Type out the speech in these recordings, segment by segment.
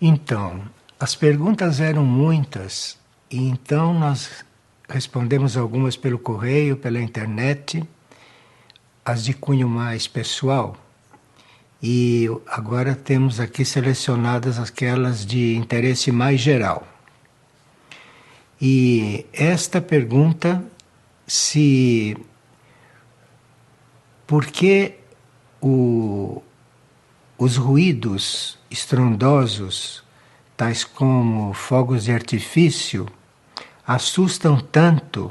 Então, as perguntas eram muitas, e então nós respondemos algumas pelo correio, pela internet, as de cunho mais pessoal, e agora temos aqui selecionadas aquelas de interesse mais geral. E esta pergunta, se por que o, os ruídos estrondosos, tais como fogos de artifício, assustam tanto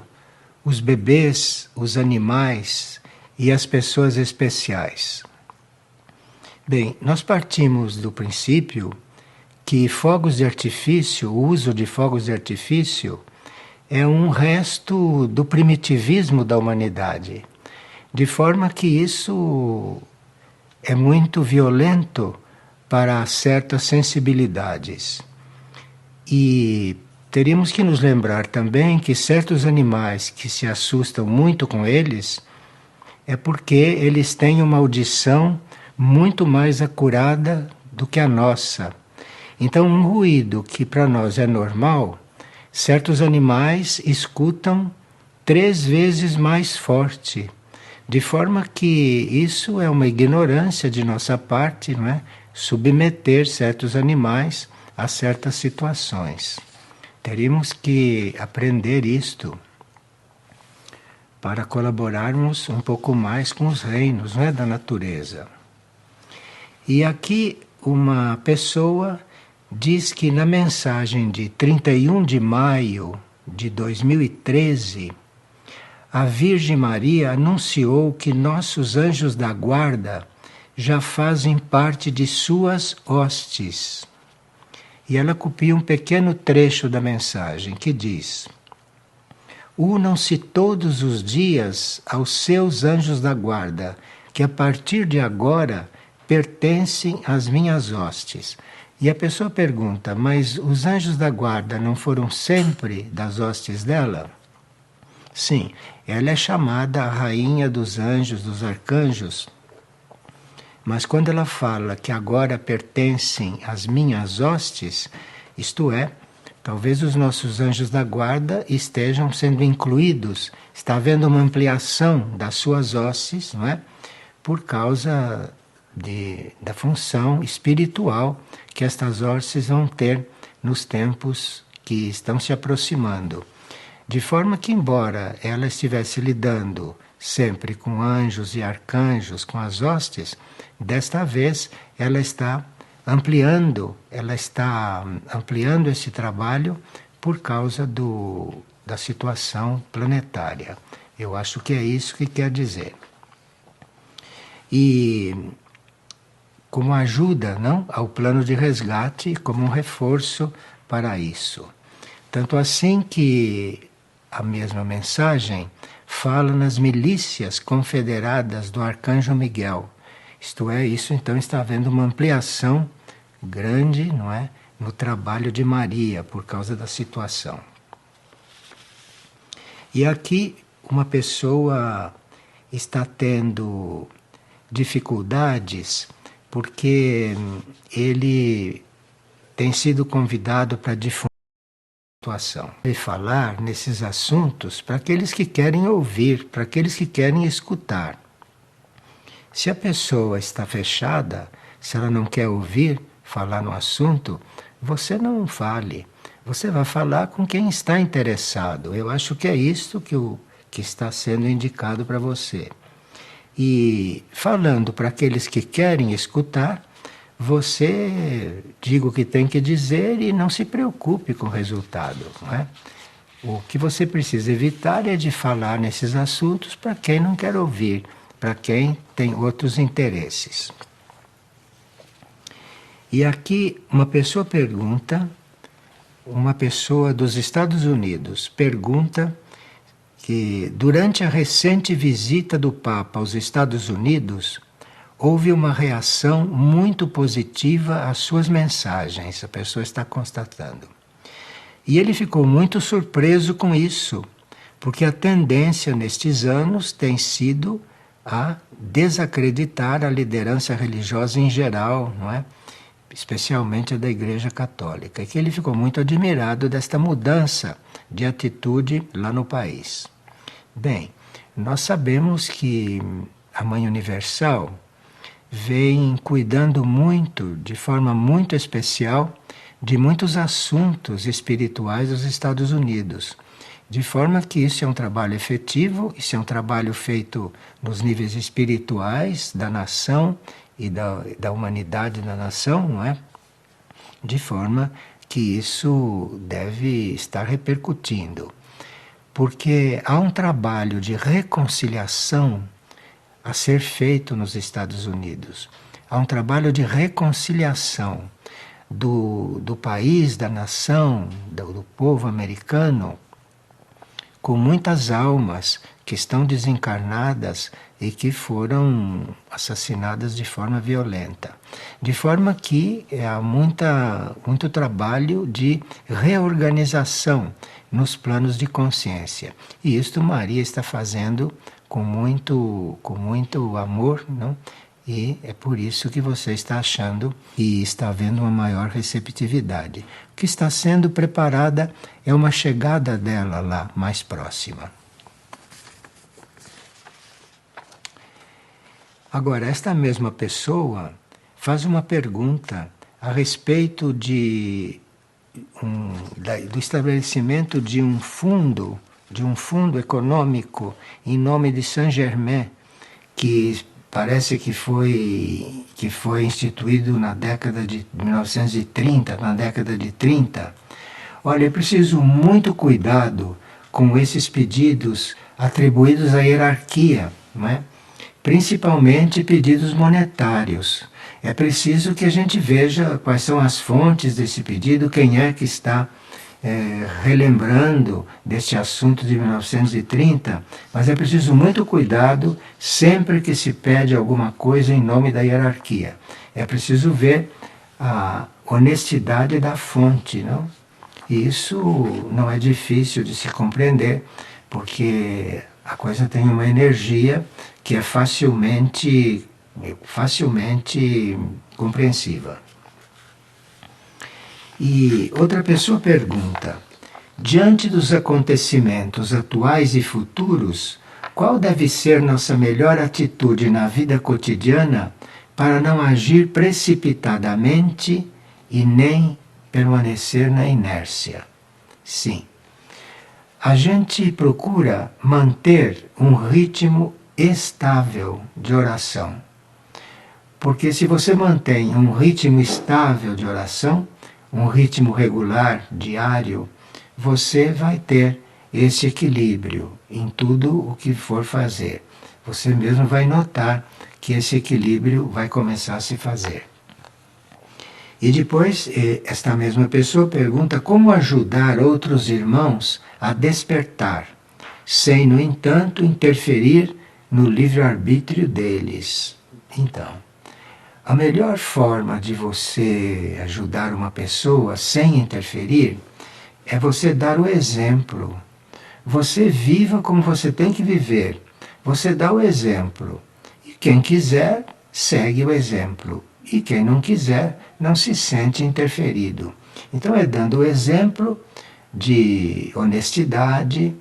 os bebês, os animais e as pessoas especiais? Bem, nós partimos do princípio que fogos de artifício, o uso de fogos de artifício, é um resto do primitivismo da humanidade, de forma que isso é muito violento para certas sensibilidades. E teríamos que nos lembrar também que certos animais que se assustam muito com eles é porque eles têm uma audição muito mais acurada do que a nossa. Então, um ruído que para nós é normal, certos animais escutam 3 vezes mais forte, de forma que isso é uma ignorância de nossa parte, não é? Submeter certos animais a certas situações. Teríamos que aprender isto para colaborarmos um pouco mais com os reinos, não é, da natureza. E aqui uma pessoa diz que na mensagem de 31 de maio de 2013, a Virgem Maria anunciou que nossos anjos da guarda já fazem parte de suas hostes. E ela copia um pequeno trecho da mensagem que diz: unam-se todos os dias aos seus anjos da guarda, que a partir de agora pertencem às minhas hostes. E a pessoa pergunta, mas os anjos da guarda não foram sempre das hostes dela? Sim, ela é chamada a rainha dos anjos, dos arcanjos. Mas quando ela fala que agora pertencem às minhas hostes, isto é, talvez os nossos anjos da guarda estejam sendo incluídos, está havendo uma ampliação das suas hostes, não é? Por causa da função espiritual que estas hostes vão ter nos tempos que estão se aproximando. De forma que, embora ela estivesse lidando sempre com anjos e arcanjos, com as hostes, desta vez ela está ampliando esse trabalho por causa da situação planetária. Eu acho que é isso que quer dizer. E como ajuda, não, ao plano de resgate, como um reforço para isso. Tanto assim que a mesma mensagem fala nas milícias confederadas do Arcanjo Miguel. Isto é, isso então está havendo uma ampliação grande, não é, no trabalho de Maria por causa da situação. E aqui uma pessoa está tendo dificuldades porque ele tem sido convidado para difundir a situação e falar nesses assuntos para aqueles que querem ouvir, para aqueles que querem escutar. Se a pessoa está fechada, se ela não quer ouvir, falar no assunto, você não fale. Você vai falar com quem está interessado. Eu acho que é isto que está sendo indicado para você. E falando para aqueles que querem escutar, você diga o que tem que dizer e não se preocupe com o resultado, não é? O que você precisa evitar é de falar nesses assuntos para quem não quer ouvir, para quem tem outros interesses. E aqui uma pessoa pergunta, uma pessoa dos Estados Unidos pergunta que durante a recente visita do Papa aos Estados Unidos, houve uma reação muito positiva às suas mensagens, a pessoa está constatando. E ele ficou muito surpreso com isso, porque a tendência nestes anos tem sido a desacreditar a liderança religiosa em geral, não é? especialmente a da Igreja Católica, e que ele ficou muito admirado desta mudança de atitude lá no país. Bem, nós sabemos que a Mãe Universal vem cuidando muito, de forma muito especial, de muitos assuntos espirituais dos Estados Unidos. De forma que isso é um trabalho efetivo, isso é um trabalho feito nos níveis espirituais da nação e da humanidade da nação, não é? De forma que isso deve estar repercutindo. Porque há um trabalho de reconciliação a ser feito nos Estados Unidos. Há um trabalho de reconciliação do país, da nação, do povo americano, com muitas almas que estão desencarnadas e que foram assassinadas de forma violenta. De forma que há muito trabalho de reorganização nos planos de consciência. E isto Maria está fazendo com muito amor, não? E é por isso que você está achando que está havendo uma maior receptividade. O que está sendo preparada é uma chegada dela lá mais próxima. Agora, esta mesma pessoa faz uma pergunta a respeito do estabelecimento de um fundo econômico em nome de Saint-Germain, que parece que foi instituído na década de 1930, na década de 30. Olha, é preciso muito cuidado com esses pedidos atribuídos à hierarquia, não é? Principalmente pedidos monetários. É preciso que a gente veja quais são as fontes desse pedido, quem é que está relembrando deste assunto de 1930, mas é preciso muito cuidado sempre que se pede alguma coisa em nome da hierarquia. É preciso ver a honestidade da fonte, não? E isso não é difícil de se compreender, porque a coisa tem uma energia que é facilmente compreensiva. E outra pessoa pergunta: diante dos acontecimentos atuais e futuros, qual deve ser nossa melhor atitude na vida cotidiana para não agir precipitadamente e nem permanecer na inércia? Sim, a gente procura manter um ritmo estável de oração. Porque se você mantém um ritmo estável de oração, um ritmo regular, diário, você vai ter esse equilíbrio em tudo o que for fazer. Você mesmo vai notar que esse equilíbrio vai começar a se fazer. E depois, esta mesma pessoa pergunta como ajudar outros irmãos a despertar, sem, no entanto, interferir no livre-arbítrio deles. Então, a melhor forma de você ajudar uma pessoa sem interferir é você dar o exemplo. Você viva como você tem que viver. Você dá o exemplo. E quem quiser, segue o exemplo. E quem não quiser, não se sente interferido. Então é dando o exemplo de honestidade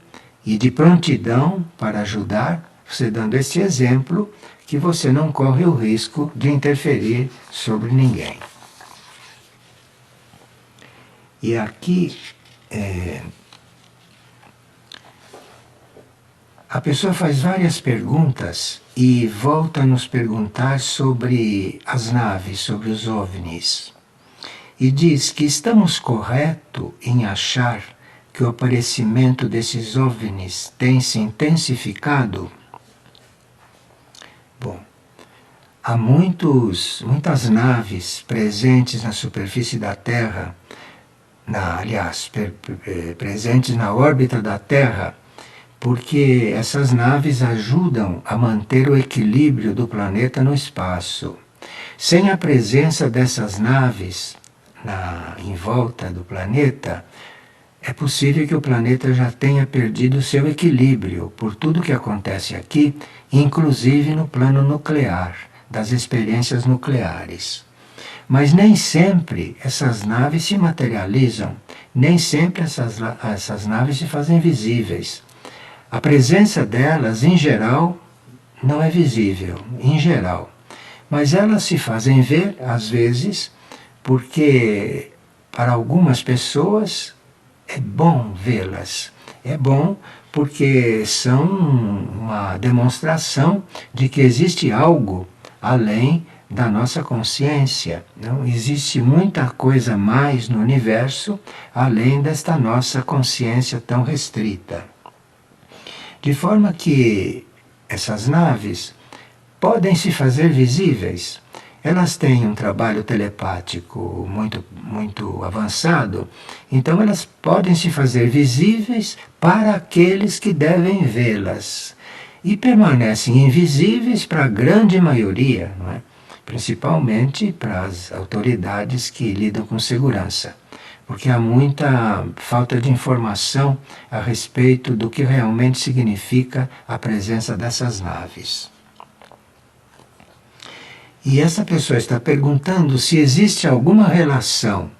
e de prontidão para ajudar, você dando esse exemplo, que você não corre o risco de interferir sobre ninguém. E aqui a pessoa faz várias perguntas e volta a nos perguntar sobre as naves, sobre os OVNIs. E diz que estamos corretos em achar que o aparecimento desses OVNIs tem se intensificado? Bom, há muitas naves presentes na superfície da Terra, presentes na órbita da Terra, porque essas naves ajudam a manter o equilíbrio do planeta no espaço. Sem a presença dessas naves em volta do planeta, é possível que o planeta já tenha perdido seu equilíbrio por tudo que acontece aqui, inclusive no plano nuclear, das experiências nucleares. Mas nem sempre essas naves se materializam, nem sempre essas naves se fazem visíveis. A presença delas, em geral, não é visível, em geral. Mas elas se fazem ver, às vezes, porque para algumas pessoas é bom vê-las. É bom porque são uma demonstração de que existe algo além da nossa consciência. Não existe muita coisa mais no universo além desta nossa consciência tão restrita. De forma que essas naves podem se fazer visíveis. Elas têm um trabalho telepático muito avançado, então elas podem se fazer visíveis para aqueles que devem vê-las. E permanecem invisíveis para a grande maioria, não é? Principalmente para as autoridades que lidam com segurança, porque há muita falta de informação a respeito do que realmente significa a presença dessas naves. E essa pessoa está perguntando se existe alguma relação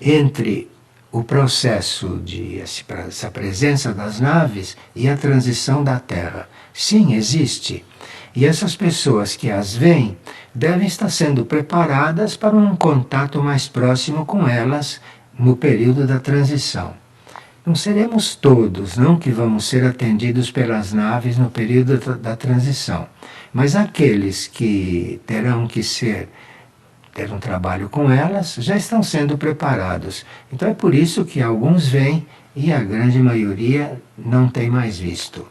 entre o processo de essa presença das naves e a transição da Terra. Sim, existe. E essas pessoas que as veem devem estar sendo preparadas para um contato mais próximo com elas no período da transição. Não seremos todos, não, que vamos ser atendidos pelas naves no período da transição, mas aqueles que terão que ter um trabalho com elas já estão sendo preparados. Então é por isso que alguns vêm e a grande maioria não tem mais visto.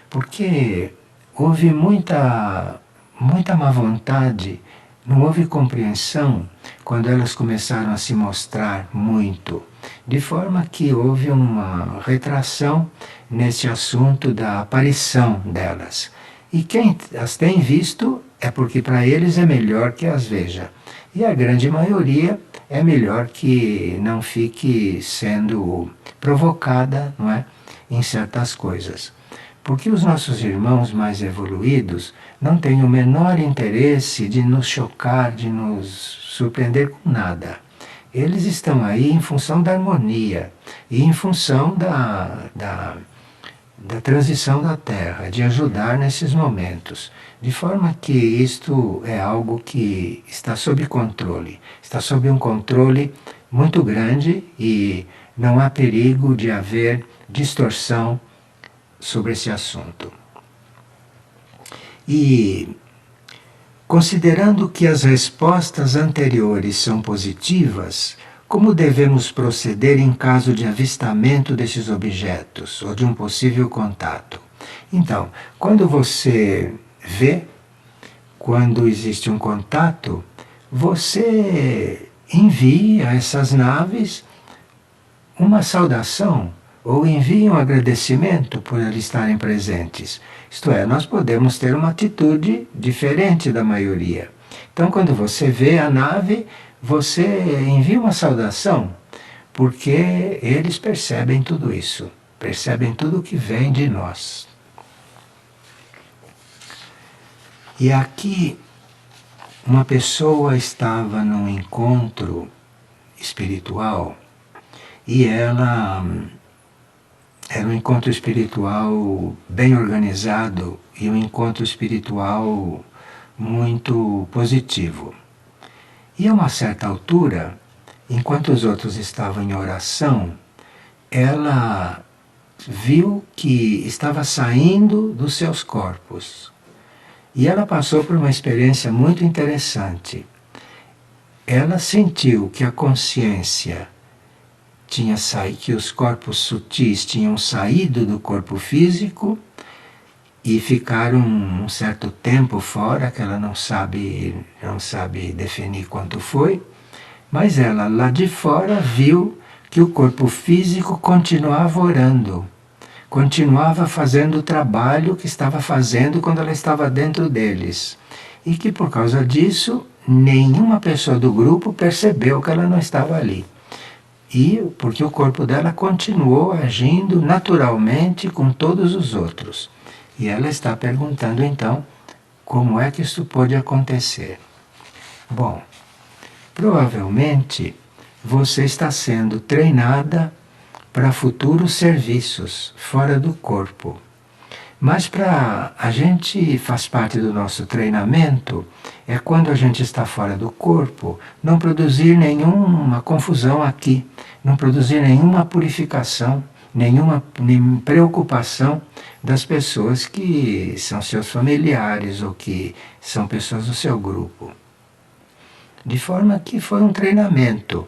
Porque houve muita má vontade, não houve compreensão quando elas começaram a se mostrar muito, de forma que houve uma retração nesse assunto da aparição delas. E quem as tem visto é porque para eles é melhor que as veja. E a grande maioria é melhor que não fique sendo provocada, não é, em certas coisas. Porque os nossos irmãos mais evoluídos não têm o menor interesse de nos chocar, de nos surpreender com nada. Eles estão aí em função da harmonia e em função da transição da Terra, de ajudar nesses momentos. De forma que isto é algo que está sob controle, está sob um controle muito grande e não há perigo de haver distorção sobre esse assunto. E considerando que as respostas anteriores são positivas, como devemos proceder em caso de avistamento desses objetos ou de um possível contato? Então, quando você vê, quando existe um contato, você envia a essas naves uma saudação ou envie um agradecimento por eles estarem presentes. Isto é, nós podemos ter uma atitude diferente da maioria. Então, quando você vê a nave, você envia uma saudação, porque eles percebem tudo isso, percebem tudo o que vem de nós. E aqui, uma pessoa estava num encontro espiritual e ela era um encontro espiritual bem organizado e um encontro espiritual muito positivo. E a uma certa altura, enquanto os outros estavam em oração, ela viu que estava saindo dos seus corpos. E ela passou por uma experiência muito interessante. Ela sentiu que a consciência tinha saído, que os corpos sutis tinham saído do corpo físico e ficaram um certo tempo fora, que ela não sabe definir quanto foi, mas ela lá de fora viu que o corpo físico continuava orando, continuava fazendo o trabalho que estava fazendo quando ela estava dentro deles. E que por causa disso, nenhuma pessoa do grupo percebeu que ela não estava ali. E porque o corpo dela continuou agindo naturalmente com todos os outros. E ela está perguntando então como é que isso pode acontecer. Bom, provavelmente você está sendo treinada para futuros serviços fora do corpo. Mas para a gente faz parte do nosso treinamento é quando a gente está fora do corpo, não produzir nenhuma confusão aqui, não produzir nenhuma purificação, nenhuma preocupação das pessoas que são seus familiares ou que são pessoas do seu grupo. De forma que foi um treinamento.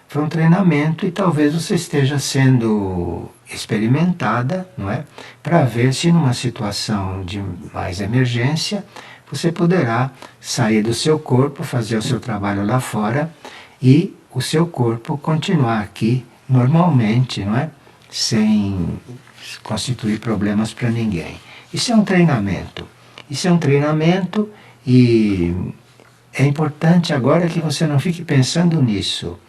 Foi um treinamento e talvez você esteja sendo experimentada, não é? Para ver se numa situação de mais emergência você poderá sair do seu corpo, fazer o seu trabalho lá fora e o seu corpo continuar aqui normalmente, não é? Sem constituir problemas para ninguém. Isso é um treinamento. Isso é um treinamento e é importante agora que você não fique pensando nisso.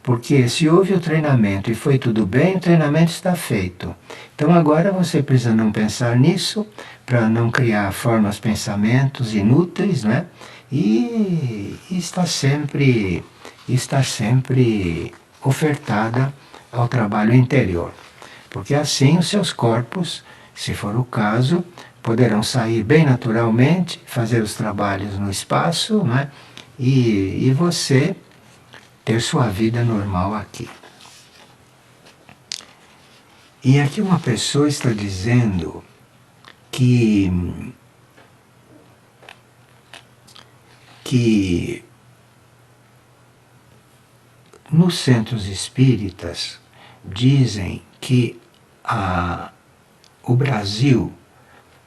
Porque se houve o treinamento e foi tudo bem, o treinamento está feito. Então agora você precisa não pensar nisso, para não criar formas, pensamentos inúteis, né? E estar sempre ofertada ao trabalho interior. Porque assim os seus corpos, se for o caso, poderão sair bem naturalmente, fazer os trabalhos no espaço, né? E você ter sua vida normal aqui. E aqui uma pessoa está dizendo que nos centros espíritas dizem que o Brasil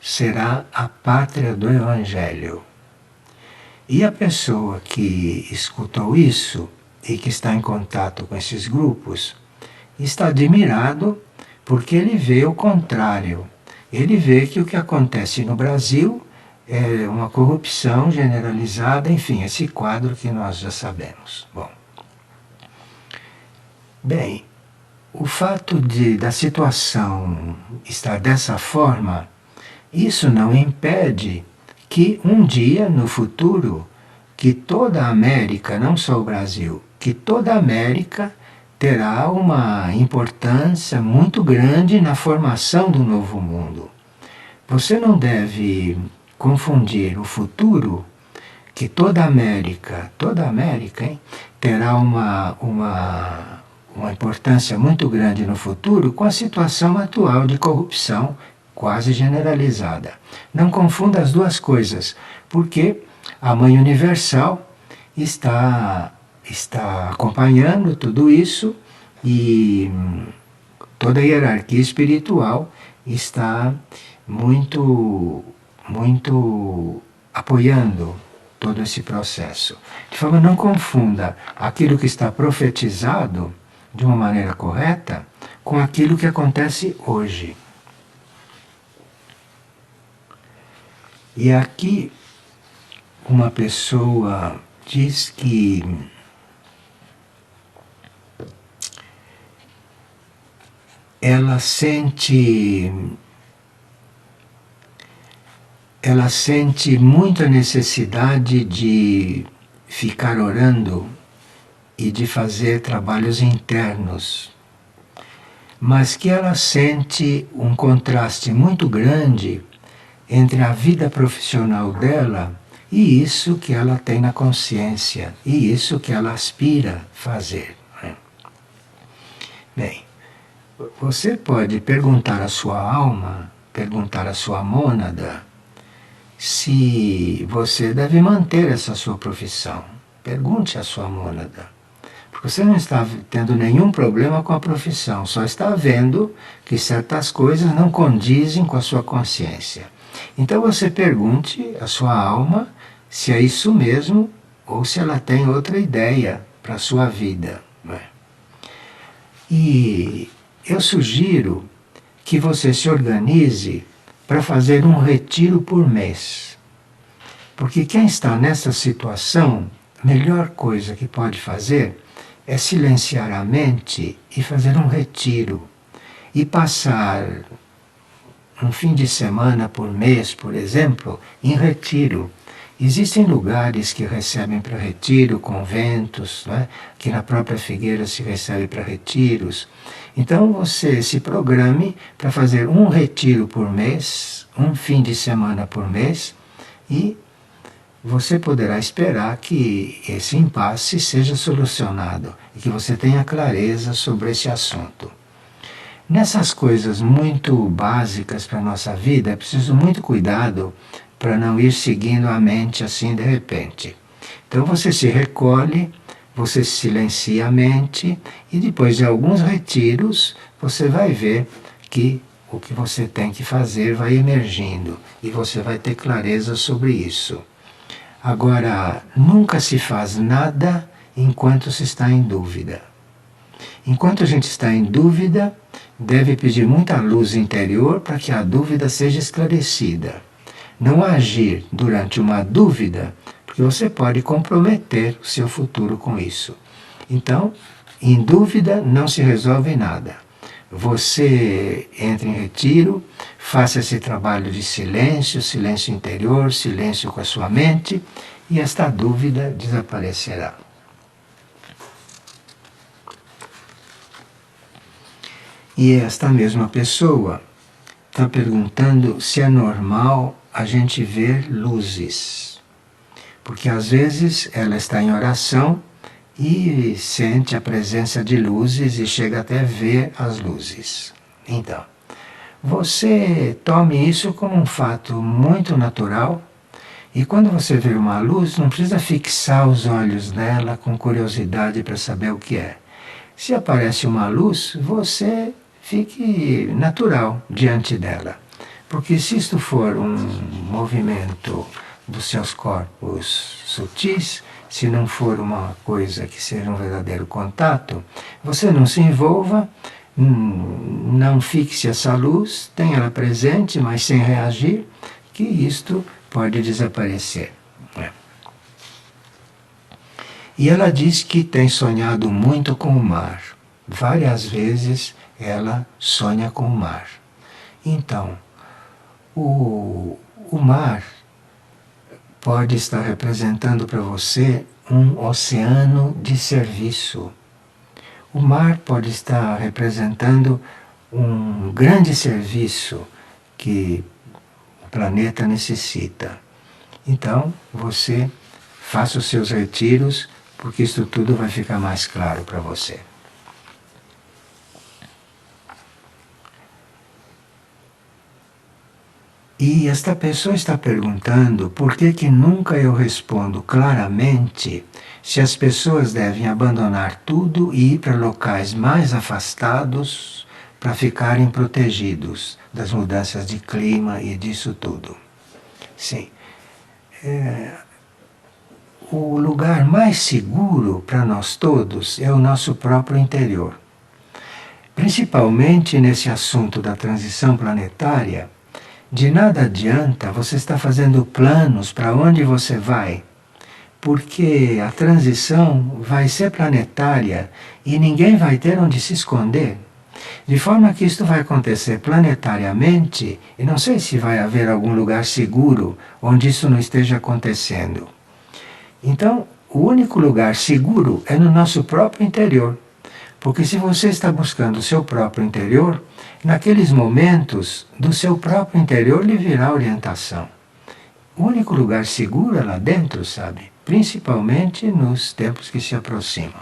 será a pátria do Evangelho. E a pessoa que escutou isso e que está em contato com esses grupos está admirado porque ele vê o contrário. Ele vê que o que acontece no Brasil é uma corrupção generalizada, enfim, esse quadro que nós já sabemos. Bem, o fato da situação estar dessa forma, isso não impede que um dia, no futuro, que toda a América, não só o Brasil, que toda a América terá uma importância muito grande na formação do novo mundo. Você não deve confundir o futuro, que toda a América, hein, terá uma importância muito grande no futuro, com a situação atual de corrupção quase generalizada. Não confunda as duas coisas, porque a Mãe Universal está acompanhando tudo isso e toda a hierarquia espiritual está muito apoiando todo esse processo. De forma, não confunda aquilo que está profetizado de uma maneira correta com aquilo que acontece hoje. E aqui uma pessoa diz que ela sente muita necessidade de ficar orando e de fazer trabalhos internos, mas que ela sente um contraste muito grande entre a vida profissional dela e isso que ela tem na consciência, e isso que ela aspira fazer. Bem, você pode perguntar à sua alma, perguntar à sua mônada, se você deve manter essa sua profissão. Pergunte à sua mônada. Porque você não está tendo nenhum problema com a profissão, só está vendo que certas coisas não condizem com a sua consciência. Então você pergunte à sua alma se é isso mesmo ou se ela tem outra ideia para a sua vida. E eu sugiro que você se organize para fazer um retiro por mês. Porque quem está nessa situação, a melhor coisa que pode fazer é silenciar a mente e fazer um retiro. E passar um fim de semana por mês, por exemplo, em retiro. Existem lugares que recebem para retiro, conventos, né? Que na própria Figueira se recebe para retiros. Então você se programe para fazer um retiro por mês, um fim de semana por mês, e você poderá esperar que esse impasse seja solucionado e que você tenha clareza sobre esse assunto. Nessas coisas muito básicas para a nossa vida, é preciso muito cuidado para não ir seguindo a mente assim de repente. Então você se recolhe, você silencia a mente e depois de alguns retiros você vai ver que o que você tem que fazer vai emergindo e você vai ter clareza sobre isso. Agora, nunca se faz nada enquanto se está em dúvida. Enquanto a gente está em dúvida, deve pedir muita luz interior para que a dúvida seja esclarecida. Não agir durante uma dúvida, porque você pode comprometer o seu futuro com isso. Então, em dúvida não se resolve nada. Você entra em retiro, faça esse trabalho de silêncio, silêncio interior, silêncio com a sua mente, e esta dúvida desaparecerá. E esta mesma pessoa está perguntando se é normal a gente ver luzes. Porque às vezes ela está em oração e sente a presença de luzes e chega até a ver as luzes. Então, você tome isso como um fato muito natural e quando você vê uma luz, não precisa fixar os olhos nela com curiosidade para saber o que é. Se aparece uma luz, você fique natural diante dela. Porque se isto for um movimento dos seus corpos sutis, se não for uma coisa que seja um verdadeiro contato, você não se envolva, não fixe essa luz, tenha ela presente, mas sem reagir, que isto pode desaparecer. E ela diz que tem sonhado muito com o mar. Várias vezes ela sonha com o mar. Então, o mar pode estar representando para você um oceano de serviço. O mar pode estar representando um grande serviço que o planeta necessita. Então, você faça os seus retiros, porque isso tudo vai ficar mais claro para você. E esta pessoa está perguntando por que nunca eu respondo claramente se as pessoas devem abandonar tudo e ir para locais mais afastados para ficarem protegidos das mudanças de clima e disso tudo. Sim. O lugar mais seguro para nós todos é o nosso próprio interior. Principalmente nesse assunto da transição planetária, de nada adianta você estar fazendo planos para onde você vai, porque a transição vai ser planetária e ninguém vai ter onde se esconder. De forma que isto vai acontecer planetariamente e não sei se vai haver algum lugar seguro onde isso não esteja acontecendo. Então, o único lugar seguro é no nosso próprio interior. Porque se você está buscando o seu próprio interior, naqueles momentos do seu próprio interior lhe virá orientação. O único lugar seguro é lá dentro, sabe? Principalmente nos tempos que se aproximam.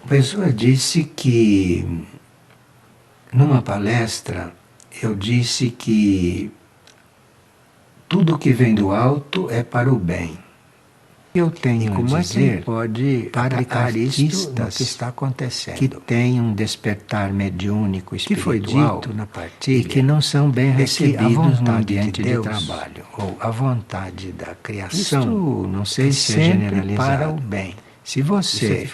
A pessoa disse que, numa palestra, eu disse que tudo que vem do alto é para o bem. Eu tenho como a dizer pode para artistas que está acontecendo, que tem um despertar mediúnico espiritual, que foi dito na partilha, e que não são bem recebidos no ambiente de trabalho, ou a vontade da criação. Isto não sei se é generalizado para o bem. Se você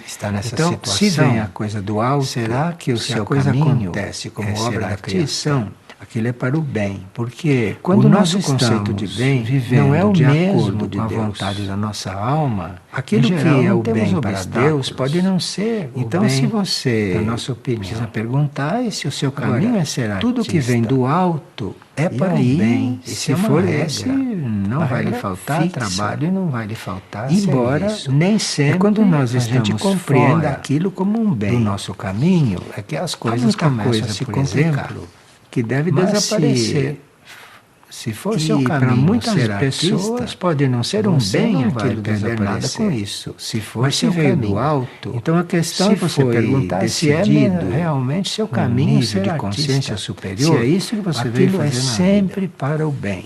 está nessa situação, se vem a coisa do alto, será que o seu caminho acontece como obra da criação? Aquilo é para o bem, porque quando o nosso conceito de bem não é o mesmo com a vontade da nossa alma, aquilo que é o bem para Deus pode não ser. Então, se você, na nossa opinião, precisa perguntar se o seu caminho é ser artista. Tudo que vem do alto é para o bem. E se for esse, não vai lhe faltar trabalho e não vai lhe faltar embora serviço. Nem sempre quando nós estamos compreendendo aquilo como um bem do nosso caminho, é que as coisas começam a se complicar. Que deve desaparecer. Se for seu caminho, para muitas pessoas pode não ser um bem aquilo desaparecer. Nada com isso. Se for seu caminho alto, então a questão é você perguntar se é realmente seu caminho ser de consciência superior. Se é isso que você veio fazer sempre para o bem.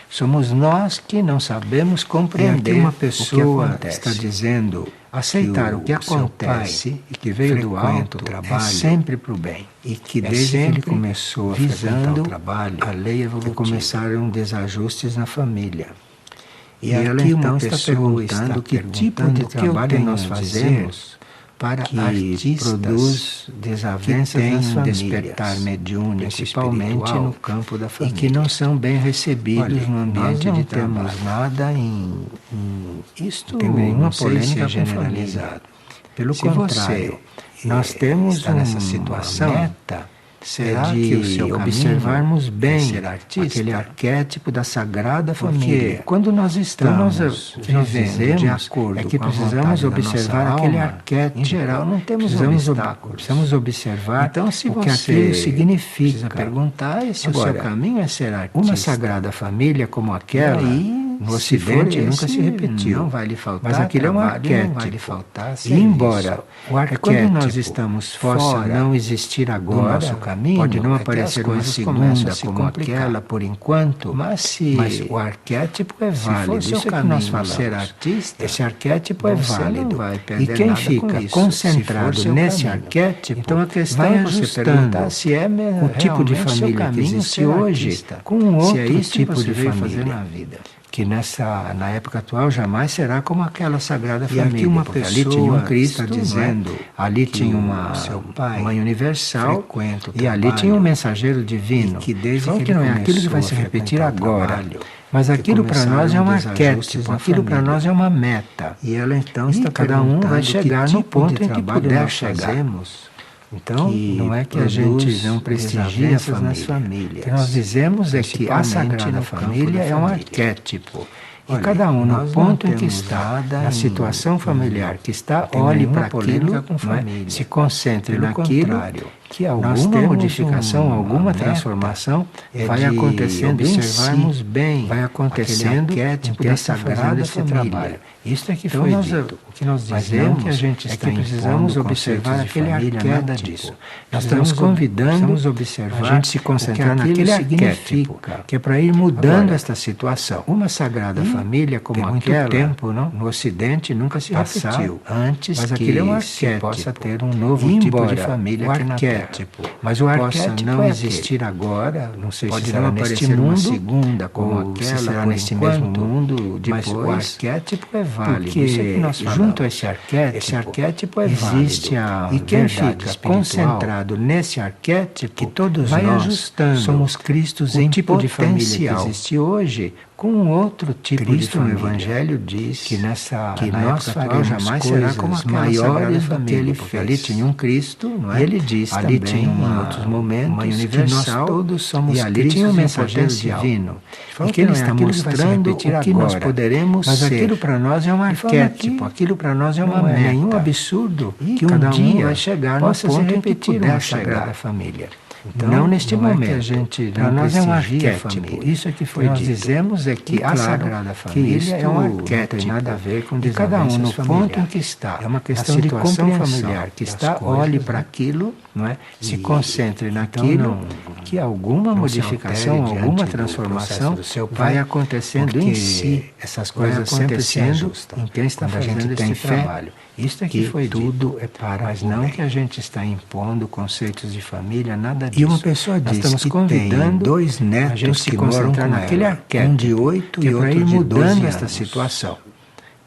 Somos nós que não sabemos compreender uma pessoa o que acontece. Está dizendo aceitar o que acontece e que veio do alto trabalho é sempre para o bem. E que desde que ele começou a visando o trabalho, a lei evolutiva, começaram desajustes na família. E ela então está perguntando que tipo de trabalho nós fazemos para que produz desavenças nas famílias, despertar mediúnico, principalmente no campo da família, e que não são bem recebidos no ambiente de trabalho. Nós não temos nada em isto, tem nenhuma polêmica generalizada. Pelo contrário, nós temos nessa situação meta. Será que o seu observarmos bem aquele arquétipo da Sagrada Família? Quando nós estamos vivendo de acordo é que precisamos observar aquele arquétipo. Em geral, não temos obstáculos. Precisamos observar então, se o que aquilo significa. Precisa perguntar se o seu caminho é ser artista. Uma Sagrada Família como aquela, no Ocidente nunca se repetiu. Não vai lhe faltar, mas aquilo é um arquétipo. Vai lhe faltar e embora o arquétipo quando nós estamos possa não existir agora, nosso caminho, pode não aparecer uma segunda como aquela por enquanto, mas o arquétipo é válido. Isso é que nós falamos. Ser artista, esse arquétipo é válido. E quem fica concentrado nesse arquétipo, então a questão é você perguntar se é o tipo de família que existe hoje com um outro tipo de família na vida. Que na época atual jamais será como aquela Sagrada Família. E aqui uma pessoa ali tinha um Cristo dizendo, ali tinha uma Mãe Universal, e ali tinha um mensageiro divino. Que desde que não é aquilo que vai se repetir agora. Mas aquilo para nós é um arquétipo, aquilo para nós é uma meta. E ela então está cada um vai chegar no ponto em que puder chegar. Então, não é que a gente não prestigia as famílias. O que nós dizemos é que a Sagrada Família é um arquétipo. E cada um, no ponto em que está, na situação familiar que está, olhe para aquilo, se concentre naquilo, que alguma modificação, alguma transformação vai acontecendo, observarmos bem, vai acontecendo tipo da Sagrada Família. Isso é que foi dito. O que nós dizemos que a gente está que precisamos observar aquele arquétipo. Nós estamos convidando a gente se concentrar naquele arquétipo, que é para ir mudando esta situação. Uma Sagrada Família como aquela, tempo, não? No Ocidente nunca se repetiu. Antes mas aquele é um arquétipo, possa ter um novo tipo de família aqui na Terra. Mas o arquétipo não existir agora, não sei se será neste mundo, uma segunda como aquela, se será neste mesmo mundo depois, mas o arquétipo é válido. Porque isso é que nós junto a esse arquétipo é existe válido. E quem fica concentrado nesse arquétipo, que todos vai nós ajustando, somos Cristos em tipo de família que existe hoje, com um outro tipo Cristo de família. No Evangelho diz que na época atual jamais será como maiores do que ele fez. Ali tinha um Cristo, não é? Ele diz ali também, em outros momentos, uma universal, que nós todos somos e ali tinha um mensageiro divino. E que ele está mostrando o que nós poderemos ser. Mas aquilo para nós é um arquétipo, aquilo para nós é uma meta. Não é nenhum absurdo que um dia vai chegar no ponto em que puder chegar a família. Então, não neste momento. Que a gente para nós é um arquétipo. Isso é que foi dito. Nós dizemos é que a Sagrada Família é um arquétipo. Não tem nada a ver com cada um no ponto em que está. É uma questão de compreensão familiar que está. Olhe para aquilo, não é? Se concentre naquilo que alguma modificação, alguma transformação vai acontecendo em si. Essas coisas sempre se ajustam em quem está fazendo esse trabalho. Isso é que foi tudo é para mas não que a gente está impondo conceitos de família, nada disso. E uma pessoa diz estamos que convidando dois netos a gente se concentrar naquele arquétipo, um de 8 e outro de 12 anos. Esta situação.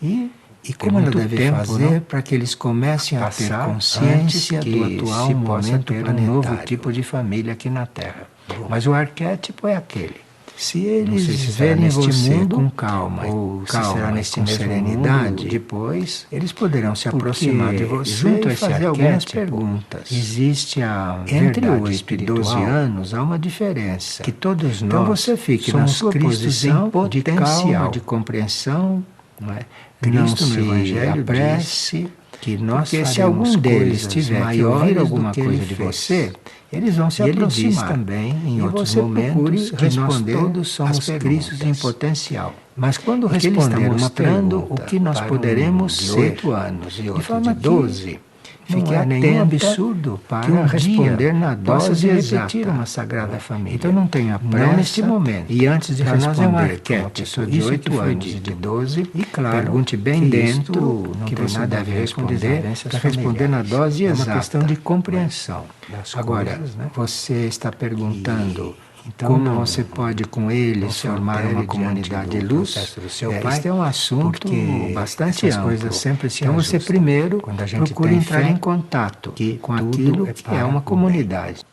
E E como ela deve fazer para que eles comecem a ter consciência do atual momento planetário, um novo tipo de família aqui na Terra. Mas o arquétipo é aquele. Se eles verem você mundo, com calma, ou se será neste com serenidade, depois eles poderão se aproximar de você junto e fazer algumas perguntas. Existe entre 8 e 12 anos há uma diferença que todos nós então você fique na sua posição de calma, de compreensão, não é? Cristo no Evangelho apresse que nós porque se algum deles tiver que ouvir alguma coisa de você, eles vão se aproximar. Ele diz também, em outros momentos, que nós todos somos Cristos em potencial. Mas quando responder uma pergunta, o que nós poderemos ser, de 8 anos e outro de 12, fique nenhum absurdo para responder na dose exata uma Sagrada Família. Então não tenha pressa, não neste momento. E antes de responder para uma pessoa de 8 anos e de 12, e claro, pergunte bem dentro que você deve responder para responder na dose exata. É uma questão de compreensão. Agora, você está perguntando então, como você pode com eles formar uma comunidade de luz? Do seu pai, este é um assunto bastante amplo. Coisas sempre se então ajustam. Você primeiro procura entrar em contato com aquilo que é uma comunidade.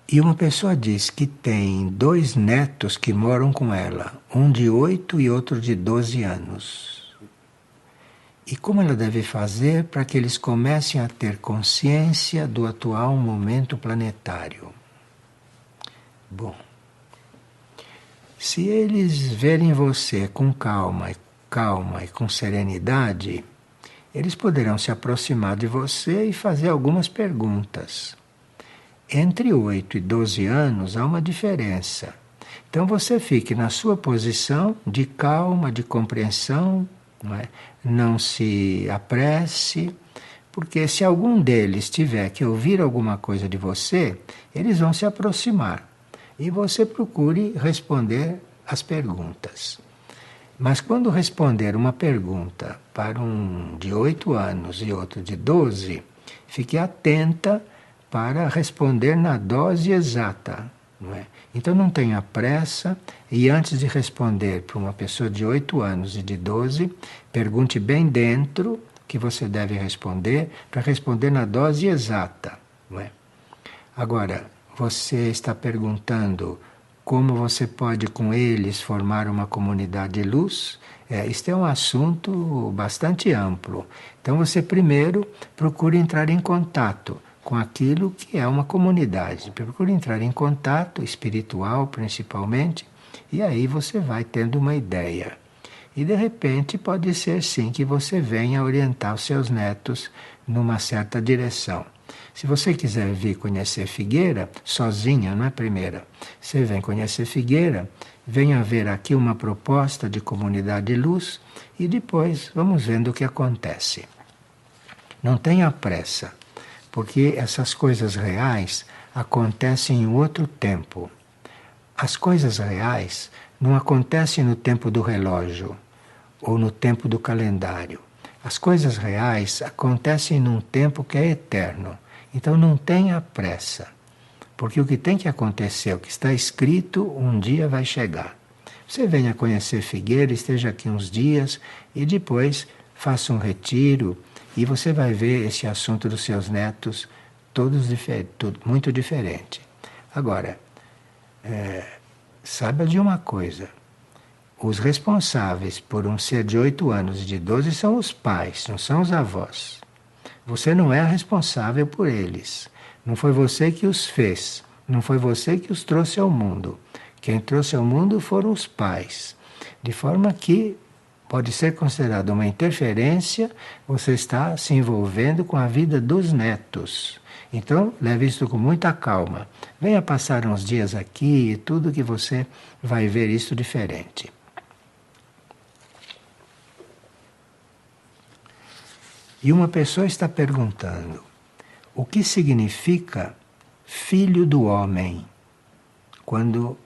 E uma pessoa diz que tem 2 netos que moram com ela, um de 8 e outro de 12 anos. E como ela deve fazer para que eles comecem a ter consciência do atual momento planetário? Bom, se eles verem você com calma e com serenidade, eles poderão se aproximar de você e fazer algumas perguntas. Entre 8 e 12 anos há uma diferença. Então você fique na sua posição de calma, de compreensão, não se apresse, porque se algum deles tiver que ouvir alguma coisa de você, eles vão se aproximar. E você procure responder as perguntas. Mas quando responder uma pergunta para um de 8 anos e outro de 12, fique atenta para responder na dose exata. Não é? Então não tenha pressa e antes de responder para uma pessoa de 8 anos e de 12, pergunte bem dentro que você deve responder para responder na dose exata. Não é? Agora, você está perguntando como você pode com eles formar uma comunidade de luz? Este é um assunto bastante amplo. Então você primeiro procura entrar em contato com aquilo que é uma comunidade. Procura entrar em contato, espiritual principalmente, e aí você vai tendo uma ideia. E de repente pode ser sim que você venha orientar os seus netos numa certa direção. Se você quiser vir conhecer Figueira, sozinha, não é primeira, você vem conhecer Figueira, venha ver aqui uma proposta de comunidade de luz e depois vamos vendo o que acontece. Não tenha pressa, porque essas coisas reais acontecem em outro tempo. As coisas reais não acontecem no tempo do relógio ou no tempo do calendário. As coisas reais acontecem num tempo que é eterno. Então não tenha pressa, porque o que tem que acontecer, o que está escrito, um dia vai chegar. Você venha conhecer Figueira, esteja aqui uns dias e depois faça um retiro e você vai ver esse assunto dos seus netos todos muito diferente. Agora, saiba de uma coisa, os responsáveis por um ser de 8 anos e de 12 são os pais, não são os avós. Você não é responsável por eles. Não foi você que os fez. Não foi você que os trouxe ao mundo. Quem trouxe ao mundo foram os pais. De forma que pode ser considerado uma interferência, você está se envolvendo com a vida dos netos. Então, leve isso com muita calma. Venha passar uns dias aqui e tudo que você vai ver isso diferente. E uma pessoa está perguntando, o que significa filho do homem quando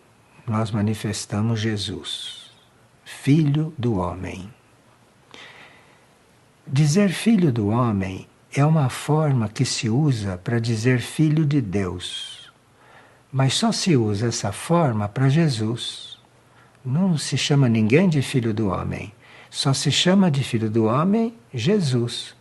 nós manifestamos Jesus? Filho do homem. Dizer filho do homem é uma forma que se usa para dizer filho de Deus. Mas só se usa essa forma para Jesus. Não se chama ninguém de filho do homem. Só se chama de Filho do Homem Jesus,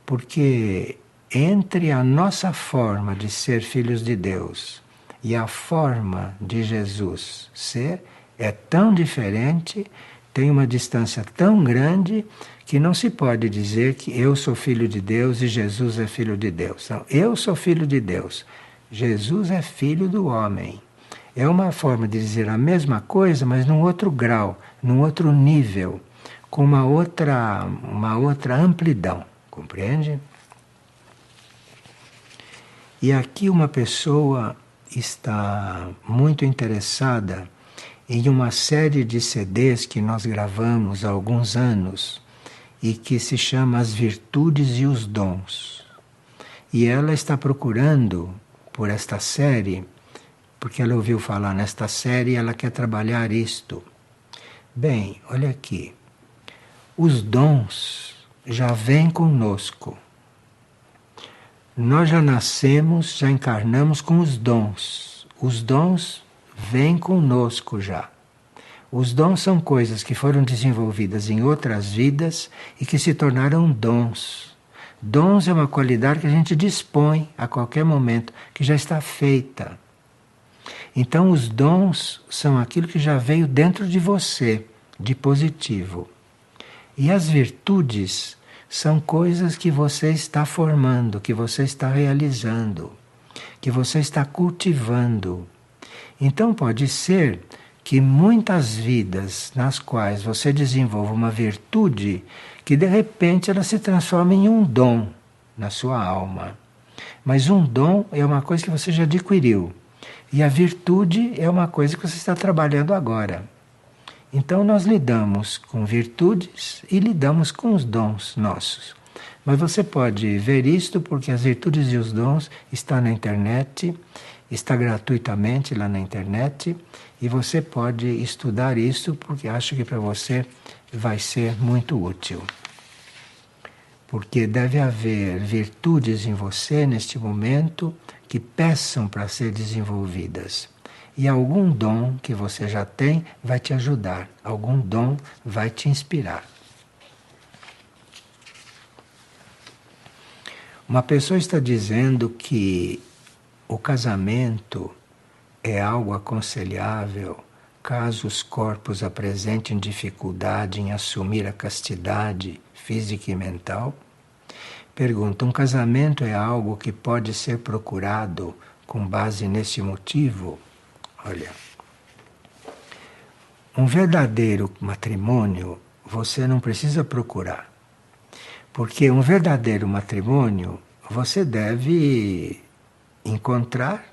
porque entre a nossa forma de ser filhos de Deus e a forma de Jesus ser é tão diferente, tem uma distância tão grande, que não se pode dizer que eu sou filho de Deus e Jesus é filho de Deus. Não, eu sou filho de Deus, Jesus é filho do homem. É uma forma de dizer a mesma coisa, mas num outro grau, num outro nível, com uma outra amplidão, compreende? E aqui uma pessoa está muito interessada em uma série de CDs que nós gravamos há alguns anos e que se chama As Virtudes e os Dons. E ela está procurando por esta série, porque ela ouviu falar nesta série e ela quer trabalhar isto. Bem, olha aqui. Os dons já vêm conosco. Nós já nascemos, já encarnamos com os dons. Os dons vêm conosco já. Os dons são coisas que foram desenvolvidas em outras vidas e que se tornaram dons. Dons é uma qualidade que a gente dispõe a qualquer momento, que já está feita. Então os dons são aquilo que já veio dentro de você, de positivo. E as virtudes são coisas que você está formando, que você está realizando, que você está cultivando. Então pode ser que muitas vidas nas quais você desenvolva uma virtude, que de repente ela se transforma em um dom na sua alma. Mas um dom é uma coisa que você já adquiriu. E a virtude é uma coisa que você está trabalhando agora. Então nós lidamos com virtudes e lidamos com os dons nossos. Mas você pode ver isto porque as virtudes e os dons estão na internet, está gratuitamente lá na internet, e você pode estudar isso porque acho que para você vai ser muito útil. Porque deve haver virtudes em você neste momento que peçam para ser desenvolvidas. E algum dom que você já tem vai te ajudar, algum dom vai te inspirar. Uma pessoa está dizendo que o casamento é algo aconselhável caso os corpos apresentem dificuldade em assumir a castidade física e mental. Pergunta: um casamento é algo que pode ser procurado com base nesse motivo? Olha, um verdadeiro matrimônio você não precisa procurar. Porque um verdadeiro matrimônio você deve encontrar,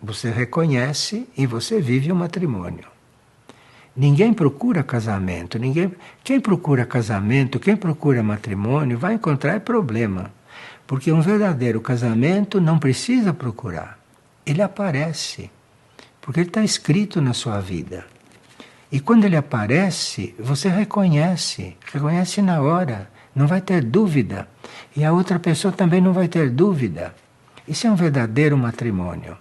você reconhece e você vive o matrimônio. Ninguém procura casamento, quem procura casamento, quem procura matrimônio vai encontrar problema. Porque um verdadeiro casamento não precisa procurar, ele aparece. Porque ele está escrito na sua vida. E quando ele aparece, você reconhece na hora, não vai ter dúvida. E a outra pessoa também não vai ter dúvida. Isso é um verdadeiro matrimônio.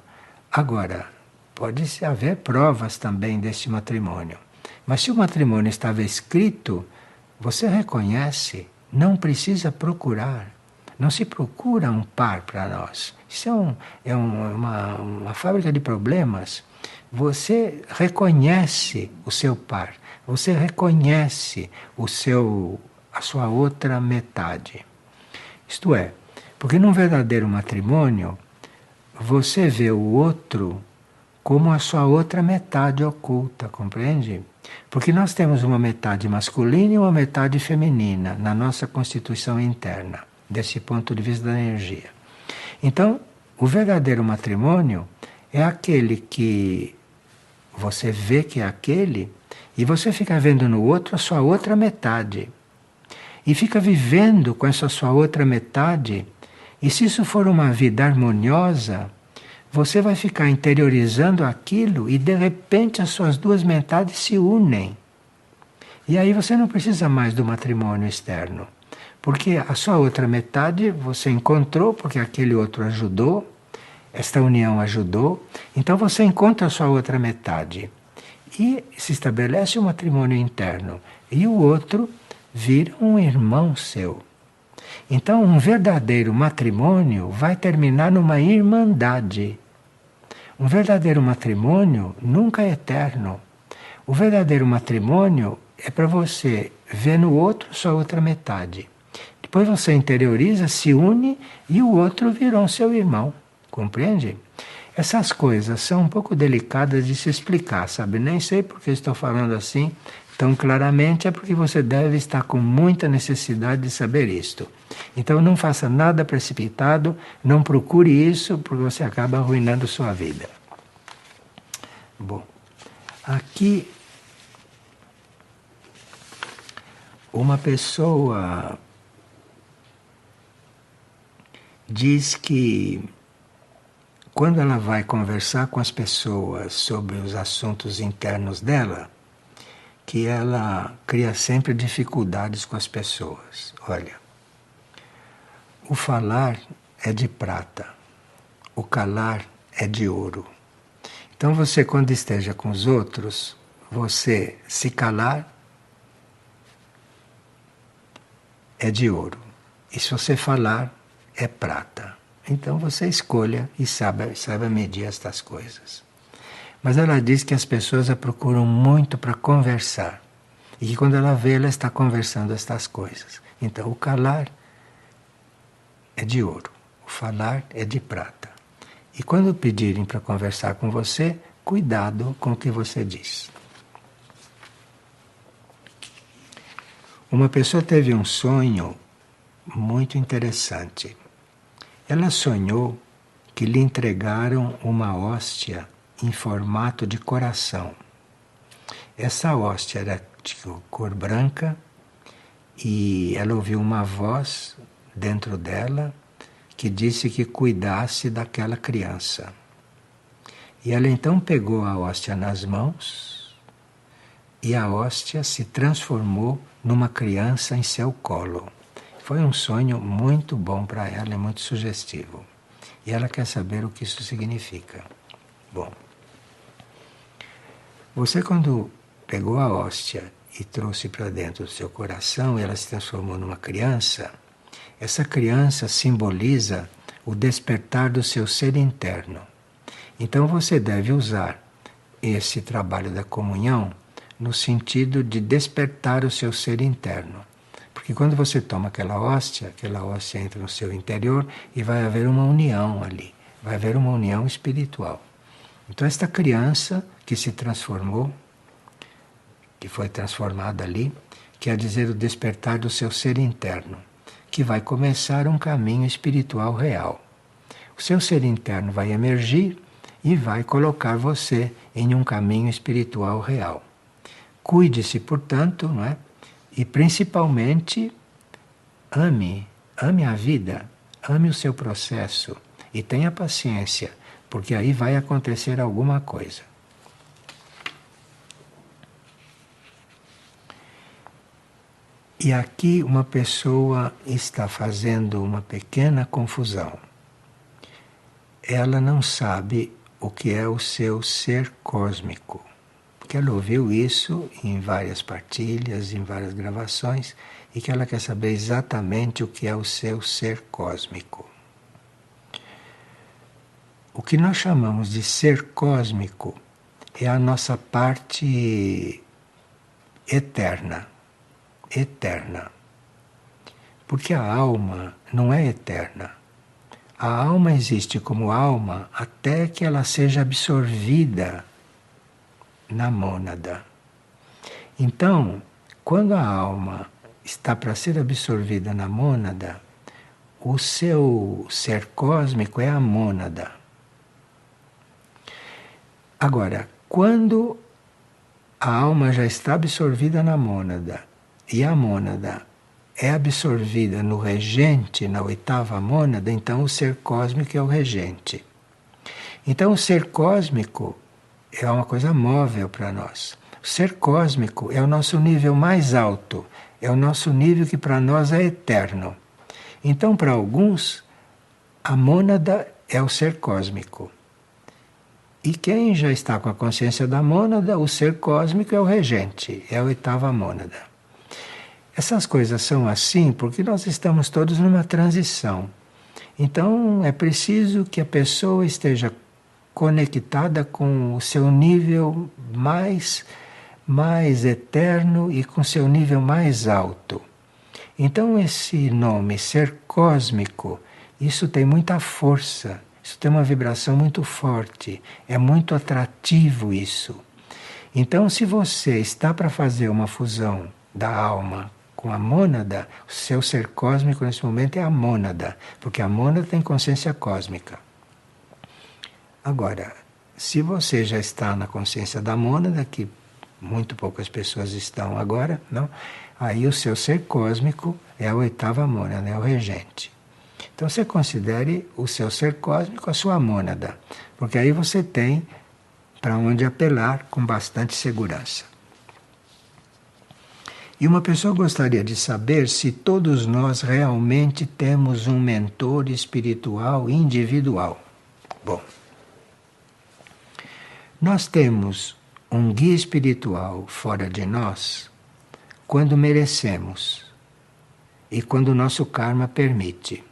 Agora, pode haver provas também desse matrimônio. Mas se o matrimônio estava escrito, você reconhece, não precisa procurar. Não se procura um par para nós. Isso é uma fábrica de problemas. Você reconhece o seu par, você reconhece a sua outra metade. Isto é, porque num verdadeiro matrimônio, você vê o outro como a sua outra metade oculta, compreende? Porque nós temos uma metade masculina e uma metade feminina na nossa constituição interna, desse ponto de vista da energia. Então, o verdadeiro matrimônio é aquele que você vê que é aquele e você fica vendo no outro a sua outra metade. E fica vivendo com essa sua outra metade. E se isso for uma vida harmoniosa, você vai ficar interiorizando aquilo e de repente as suas duas metades se unem. E aí você não precisa mais do matrimônio externo. Porque a sua outra metade você encontrou porque aquele outro ajudou, esta união ajudou. Então você encontra a sua outra metade. e se estabelece um matrimônio interno. E o outro vira um irmão seu. Então, um verdadeiro matrimônio vai terminar numa irmandade. Um verdadeiro matrimônio nunca é eterno. O verdadeiro matrimônio é para você ver no outro sua outra metade. Depois você interioriza, se une e o outro virou seu irmão. Compreende? Essas coisas são um pouco delicadas de se explicar, sabe? Nem sei porque estou falando assim tão claramente, é porque você deve estar com muita necessidade de saber isto. Então não faça nada precipitado, não procure isso, porque você acaba arruinando sua vida. Bom, aqui uma pessoa diz que quando ela vai conversar com as pessoas sobre os assuntos internos dela, que ela cria sempre dificuldades com as pessoas. Olha, o falar é de prata, o calar é de ouro. Então você, quando esteja com os outros, você se calar é de ouro. E se você falar, é prata. Então você escolha e saiba medir estas coisas. Mas ela diz que as pessoas a procuram muito para conversar. E que quando ela vê, ela está conversando estas coisas. Então o calar é de ouro, o falar é de prata. E quando pedirem para conversar com você, cuidado com o que você diz. Uma pessoa teve um sonho muito interessante. Ela sonhou que lhe entregaram uma hóstia em formato de coração. Essa hóstia era de cor branca e ela ouviu uma voz dentro dela que disse que cuidasse daquela criança. E ela então pegou a hóstia nas mãos e a hóstia se transformou numa criança em seu colo. Foi um sonho muito bom para ela e muito sugestivo. E ela quer saber o que isso significa. Bom, você quando pegou a hóstia e trouxe para dentro do seu coração e ela se transformou numa criança, essa criança simboliza o despertar do seu ser interno. Então você deve usar esse trabalho da comunhão no sentido de despertar o seu ser interno. Porque quando você toma aquela hóstia entra no seu interior e vai haver uma união ali, vai haver uma união espiritual. Então esta criança que se transformou, que foi transformada ali, quer dizer o despertar do seu ser interno, que vai começar um caminho espiritual real. O seu ser interno vai emergir e vai colocar você em um caminho espiritual real. Cuide-se, portanto, não é? E principalmente ame a vida, ame o seu processo e tenha paciência, porque aí vai acontecer alguma coisa. E aqui uma pessoa está fazendo uma pequena confusão. Ela não sabe o que é o seu ser cósmico. Que ela ouviu isso em várias partilhas, em várias gravações, e que ela quer saber exatamente o que é o seu ser cósmico. O que nós chamamos de ser cósmico é a nossa parte eterna. Eterna. Porque a alma não é eterna. A alma existe como alma até que ela seja absorvida na mônada. Então, quando a alma está para ser absorvida na mônada, o seu ser cósmico é a mônada. Agora, quando a alma já está absorvida na mônada e a mônada é absorvida no regente, na oitava mônada, então o ser cósmico é o regente. Então o ser cósmico é uma coisa móvel para nós. O ser cósmico é o nosso nível mais alto, é o nosso nível que para nós é eterno. Então, para alguns, a mônada é o ser cósmico. E quem já está com a consciência da mônada, o ser cósmico é o regente, é a oitava mônada. Essas coisas são assim porque nós estamos todos numa transição. Então é preciso que a pessoa esteja conectada com o seu nível mais eterno e com seu nível mais alto. Então esse nome, ser cósmico, isso tem muita força, isso tem uma vibração muito forte, é muito atrativo isso. Então se você está para fazer uma fusão da alma com a mônada, o seu ser cósmico nesse momento é a mônada, porque a mônada tem consciência cósmica. Agora, se você já está na consciência da mônada, que muito poucas pessoas estão agora, não? Aí o seu ser cósmico é a oitava mônada, é o regente. Então você considere o seu ser cósmico a sua mônada, porque aí você tem para onde apelar com bastante segurança. E uma pessoa gostaria de saber se todos nós realmente temos um mentor espiritual individual. Bom, nós temos um guia espiritual fora de nós quando merecemos e quando o nosso karma permite.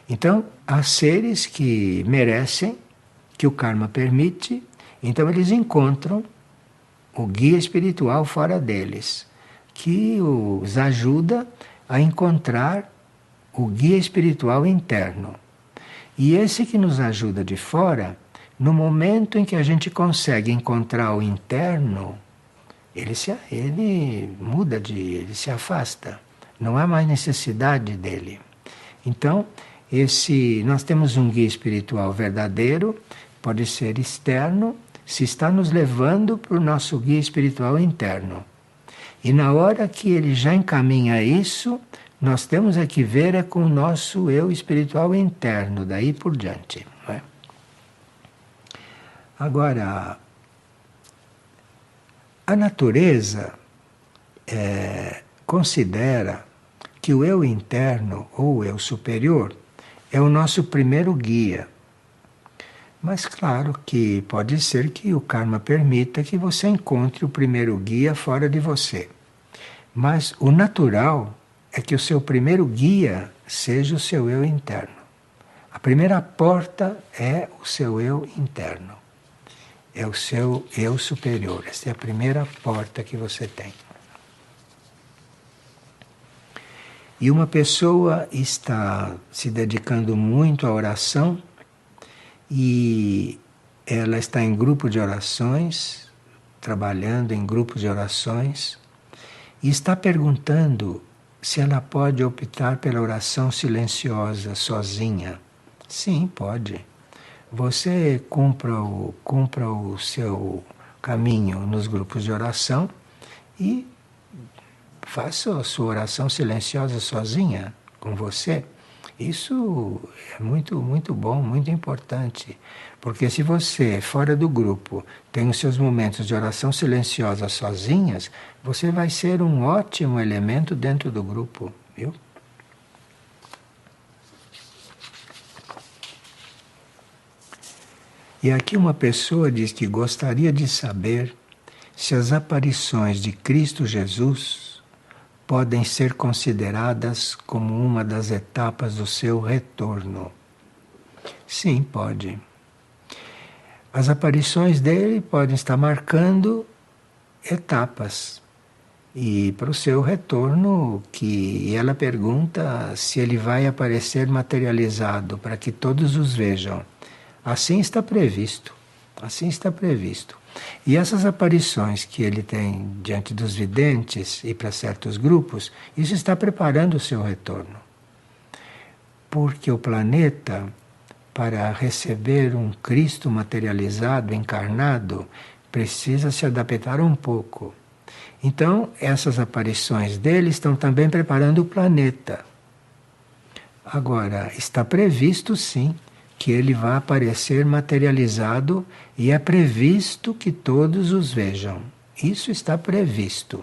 Então, há seres que merecem, que o karma permite, então eles encontram o guia espiritual fora deles, que os ajuda a encontrar o guia espiritual interno. E esse que nos ajuda de fora, no momento em que a gente consegue encontrar o interno, ele muda ele se afasta. Não há mais necessidade dele. Então, nós temos um guia espiritual verdadeiro, pode ser externo, se está nos levando para o nosso guia espiritual interno. E na hora que ele já encaminha isso, nós temos que ver com o nosso eu espiritual interno, daí por diante. Não é? Agora, a natureza considera que o eu interno ou o eu superior é o nosso primeiro guia. Mas claro que pode ser que o karma permita que você encontre o primeiro guia fora de você. Mas o natural é que o seu primeiro guia seja o seu eu interno. A primeira porta é o seu eu interno. É o seu eu superior. Essa é a primeira porta que você tem. E uma pessoa está se dedicando muito à oração e ela está em grupo de orações, trabalhando em grupos de orações, e está perguntando se ela pode optar pela oração silenciosa, sozinha. Sim, pode. Você cumpra o seu caminho nos grupos de oração e faça a sua oração silenciosa sozinha, com você. Isso é muito, muito bom, muito importante. Porque se você, fora do grupo, tem os seus momentos de oração silenciosa sozinhas, você vai ser um ótimo elemento dentro do grupo, viu? E aqui uma pessoa diz que gostaria de saber se as aparições de Cristo Jesus podem ser consideradas como uma das etapas do seu retorno. Sim, pode. As aparições dele podem estar marcando etapas. E para o seu retorno, que ela pergunta se ele vai aparecer materializado para que todos os vejam. Assim está previsto. Assim está previsto. E essas aparições que ele tem diante dos videntes e para certos grupos, isso está preparando o seu retorno. Porque o planeta, para receber um Cristo materializado, encarnado, precisa se adaptar um pouco. Então, essas aparições dele estão também preparando o planeta. Agora, está previsto sim que ele vai aparecer materializado e é previsto que todos os vejam. Isso está previsto.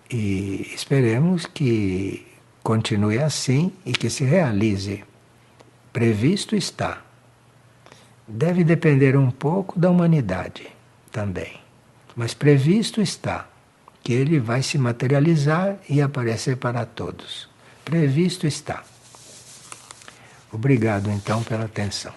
E esperemos que continue assim e que se realize. Previsto está. deve depender um pouco da humanidade também. Mas previsto está que ele vai se materializar e aparecer para todos. Previsto está. Obrigado então pela atenção.